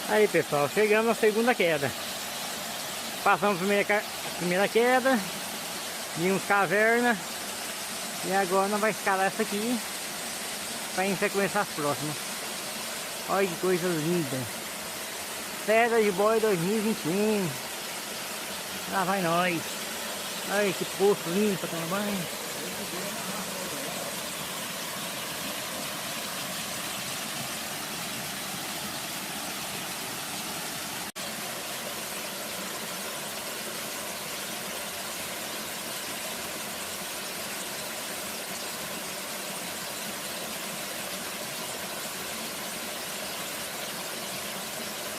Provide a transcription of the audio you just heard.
Aí pessoal, chegamos na segunda queda. Passamos a primeira queda, vimos caverna e agora nós vamos escalar essa aqui para em sequência as próximas. Olha que coisa linda. Pedra de Boi 2021. Lá vai nós. Olha que poço lindo para tomar banho.